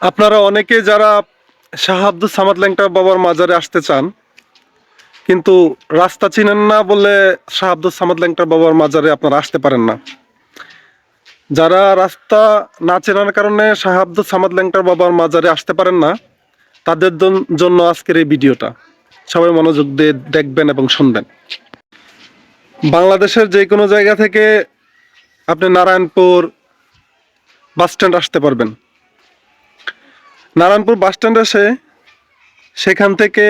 আপনারা অনেকে যারা শাহ আব্দুল সামাদ ল্যাংটা বাবার মাজারে আসতে চান, কিন্তু রাস্তা চিনেন না বলে শাহ আব্দুল সামাদ ল্যাংটা বাবার মাজারে আপনারা আসতে পারেন না। যারা রাস্তা না চেনার কারণে শাহ আব্দুল সামাদ ল্যাংটা বাবার মাজারে আসতে পারেন না, তাদের জন্য আজকের এই ভিডিওটা। সবাই মনোযোগ দিয়ে দেখবেন এবং শুনবেন। বাংলাদেশের যে কোনো জায়গা থেকে আপনি নারায়ণপুর বাস স্ট্যান্ড আসতে পারবেন। নারায়ণপুর বাস স্ট্যান্ড এসে সেখান থেকে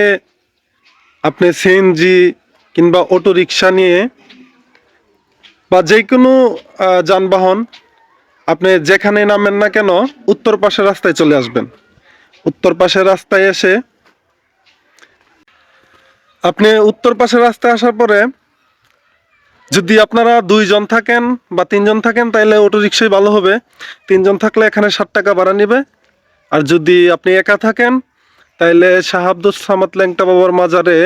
আপনি সিএনজি কিংবা অটো রিক্সা নিয়ে বা যে কোনো যানবাহন আপনি যেখানে নামেন না কেন উত্তর পাশের রাস্তায় চলে আসবেন। উত্তর পাশের রাস্তায় এসে আপনি উত্তর পাশের রাস্তায় আসার পরে যদি আপনারা 2 জন থাকেন বা 3 জন থাকেন তাহলে অটো রিক্সাই ভালো হবে। 3 জন থাকলে এখানে 60 টাকা ভাড়া নেবে। আর যদি আপনি একা থাকেন তাহলে শাহ আব্দুল সামাদ ল্যাংটা বাবার মাজারে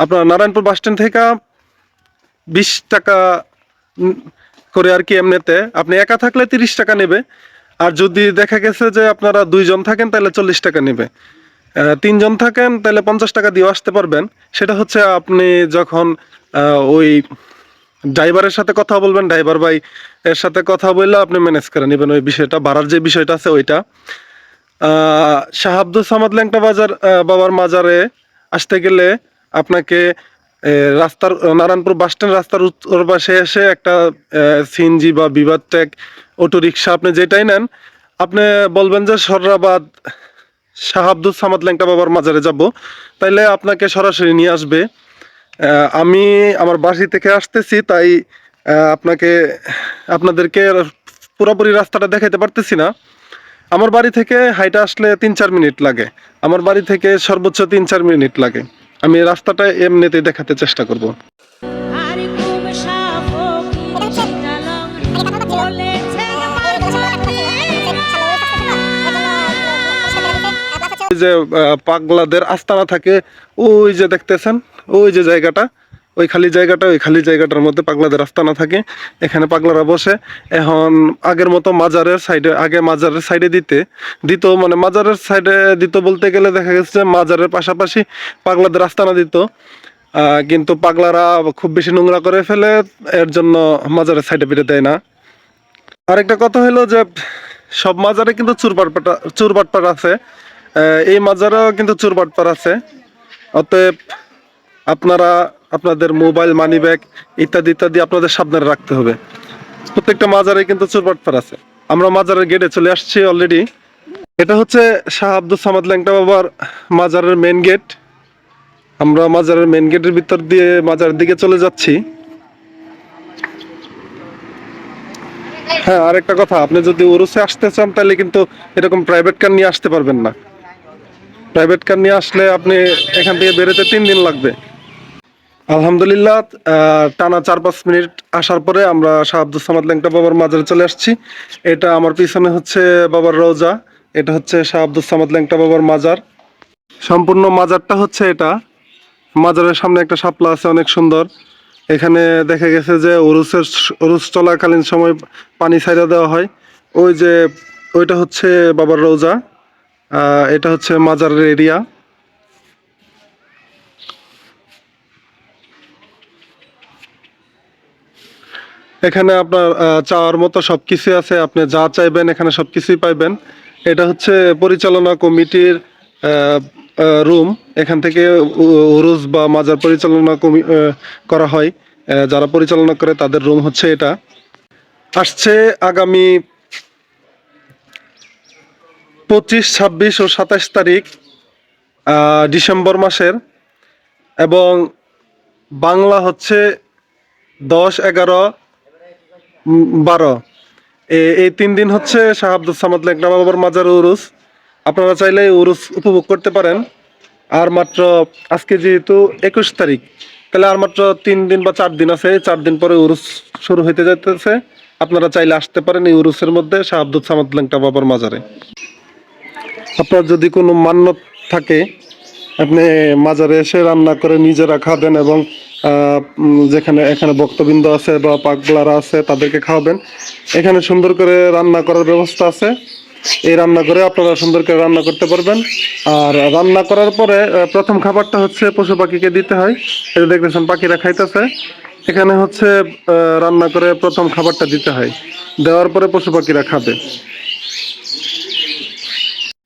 আপনার নারায়ণপুর বাস স্ট্যান্ড থেকে 20 টাকা করে আর কি। এমনিতে আপনি একা থাকলে 30 টাকা নেবে। আর যদি দেখা গেছে যে আপনারা 2 জন থাকেন তাহলে 40 টাকা নেবে। 3 জন থাকেন তাহলে 50 টাকা দিয়ে আসতে পারবেন। সেটা হচ্ছে আপনি যখন ওই ড্রাইভারের সাথে কথা বলবেন, ড্রাইভার ভাই এর সাথে কথা বললে আপনি ম্যানেজ করে নেবেন ওই বিষয়টা, ভাড়ার যে বিষয়টা আছে ওইটা। শাহ আব্দুল সামাদ ল্যাংটা বাবার মাজারে আসতে গেলে আপনাকে রাস্তার নারায়ণপুর বাস স্ট্যান্ড রাস্তার উত্তর পাশে এসে একটা সিএনজি বা বিবাদ ট্যাগ অটো রিক্সা আপনি যেটাই নেন, আপনি বলবেন যে সররাবাদ শাহ আব্দুল সামাদ ল্যাংটা বাবার মাজারে যাব, তাইলে আপনাকে সরাসরি নিয়ে আসবে। আমি আমার বাসি থেকে আসতেছি, তাই আপনাদেরকে পুরোপুরি রাস্তাটা দেখাইতে পারতেছি না। আমার বাড়ি থেকে হাইটা আসলে 3-4 মিনিট লাগে। আমার বাড়ি থেকে সর্বোচ্চ 3-4 মিনিট লাগে। আমি রাস্তাটা এমনিতেই দেখাতে চেষ্টা করব। যে পাগলাদের আস্তানা থাকে, ওই যে দেখতেছেন ওই যে জায়গাটা, ওই খালি জায়গাটার মধ্যে পাগলাদের আস্তানা থাকে। এখানে পাগলারা বসে। এখন আগের মতো মাজারের সাইডে, আগে মাজারের সাইডে দিত মানে মাজারের সাইডে দিত বলতে গেলে দেখা গেছে মাজারের পাশাপাশি পাগলাদের আস্তানা দিত। কিন্তু পাগলারা খুব বেশি নোংরা করে ফেলে, এর জন্য মাজারের সাইডে বেরোতে দেয় না। আরেকটা কথা হলো যে সব মাজারে কিন্তু চুরবাটপাট আছে। এই মাজারেও কিন্তু চুরবাটপাট আছে। অতএব আপনারা আপনাদের মোবাইল, মানি ব্যাগ ইত্যাদি ইত্যাদি আপনাদের সাবধানে রাখতে হবে। প্রত্যেকটা মাজারে কিন্তু চুরবাটপাট আছে। আমরা মাজারের গেটে চলে আসছি অলরেডি। এটা হচ্ছে শাহ আব্দুল সামাদ ল্যাংটা বাবার মাজারের মেন গেট। আমরা মাজারের মেন গেটের ভিতর দিয়ে মাজারের দিকে চলে যাচ্ছি। হ্যাঁ, আরেকটা কথা, আপনি যদি উরুসে আসতে চান তাহলে কিন্তু এরকম প্রাইভেট কার নিয়ে আসতে পারবেন না। প্রাইভেট কার নিয়ে আসলে আপনি এখান থেকে বেরোতে 3 দিন লাগবে। আলহামদুলিল্লাহ, টানা 4-5 মিনিট আসার পরে আমরা শাহ আব্দুল সামাদ ল্যাংটা বাবার মাজারে চলে আসছি। এটা আমার পিছনে হচ্ছে বাবার রওজা, এটা হচ্ছে শাহ আব্দুল সামাদ ল্যাংটা বাবার মাজার। সম্পূর্ণ মাজারটা হচ্ছে এটা। মাজারের সামনে একটা শাপলা আছে অনেক সুন্দর। এখানে দেখা গেছে যে উরুস চলাকালীন সময় পানি ছাইড়া দেওয়া হয়। ওই যে ওইটা হচ্ছে বাবার রওজা, এটা হচ্ছে মাজারের এরিয়া। এখানে আপনার চাওয়ার মতো সবকিছু আছে, আপনি যা চাইবেন এখানে সবকিছুই পাইবেন। এটা হচ্ছে পরিচালনা কমিটির রুম। এখান থেকে উরুস বা মাজার পরিচালনা করা হয়। যারা পরিচালনা করে তাদের রুম হচ্ছে এটা। আসছে আগামী 25, 26 ও 27 তারিখ ডিসেম্বর মাসের, এবং বাংলা হচ্ছে 10, 11, 12। এই 3 দিন হচ্ছে শাহ আব্দুল সামাদ ল্যাংটা বাবার মাজার উরুস। আপনারা চাইলে উরুস উপভোগ করতে পারেন। আর মাত্র আজকে যেহেতু 21 তারিখ, তাহলে আর মাত্র 3 দিন বা 4 দিন আছে। 4 দিন পরে উরুস শুরু হইতে যাইতেছে। আপনারা চাইলে আসতে পারেন এই উরুসের মধ্যে শাহ আব্দুল সামাদ ল্যাংটা বাবার মাজারে। আপনার যদি কোনো মান্যত থাকে, আপনি মাজারে এসে রান্না করে নিজেরা খাবেন, এবং যেখানে এখানে ভক্তবৃন্দ আছে বা পাগলারা আছে তাদেরকে খাওয়াবেন। এখানে সুন্দর করে রান্না করার ব্যবস্থা আছে। এই রান্না করে আপনারা সুন্দর করে রান্না করতে পারবেন। আর রান্না করার পরে প্রথম খাবারটা হচ্ছে পশু পাখিকে দিতে হয়। এই যে দেখতেছেন পাখিরা খাইতেছে। এখানে হচ্ছে রান্না করে প্রথম খাবারটা দিতে হয়, দেওয়ার পরে পশু পাখিরা খাবে।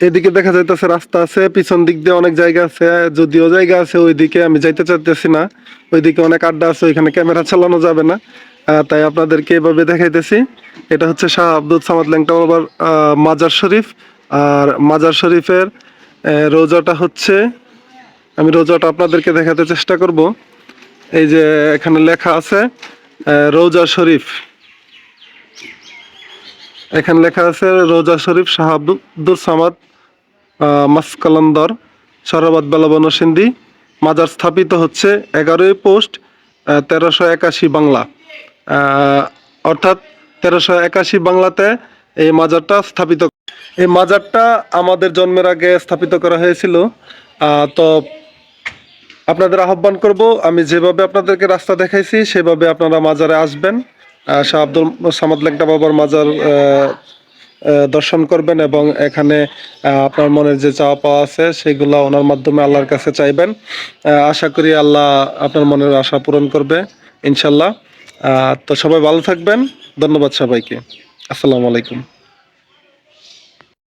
এদিকে দেখা যাইতেছে রাস্তা আছে, পিছন দিক দিয়ে অনেক জায়গা আছে, যদিও জায়গা আছে ওইদিকে আমি যাইতে চাইতেছি না। ওইদিকে অনেক আড্ডা আছে, ওইখানে ক্যামেরা চালানো যাবে না, তাই আপনাদেরকে এভাবে দেখাইতেছি। এটা হচ্ছে শাহ আব্দুল সামাদ ল্যাংটা বাবার মাজার শরীফ। আর মাজার শরীফের রোজাটা হচ্ছে, আমি রোজাটা আপনাদেরকে দেখাতে চেষ্টা করব। এই যে এখানে লেখা আছে রোজা শরীফ, এখানে লেখা আছে রোজা শরীফ শাহ আব্দুল সামাদ মাসকালান্দর সরাবাদ বেলাবনসিন্দি। মাজার স্থাপিত হচ্ছে 11ই পোস্ট 1381 বাংলা, অর্থাৎ 1381 বাংলাতে এই মাজারটা স্থাপিত। এই মাজারটা আমাদের জন্মের আগে স্থাপিত করা হয়েছিল। তো আপনাদের আহ্বান করব, আমি যেভাবে আপনাদেরকে রাস্তা দেখাইছি সেভাবে আপনারা মাজারে আসবেন, শাহ আব্দুল সামাদ ল্যাংটা বাবার মাজার দর্শন করবেন এবং এখানে আপনার মনের যে চাওয়া পাওয়া আছে সেগুলো ওনার মাধ্যমে আল্লাহর কাছে চাইবেন। আশা করি আল্লাহ আপনার মনের আশা পূরণ করবে ইনশাল্লাহ। তো সবাই ভালো থাকবেন, ধন্যবাদ সবাইকে, আসসালামু আলাইকুম।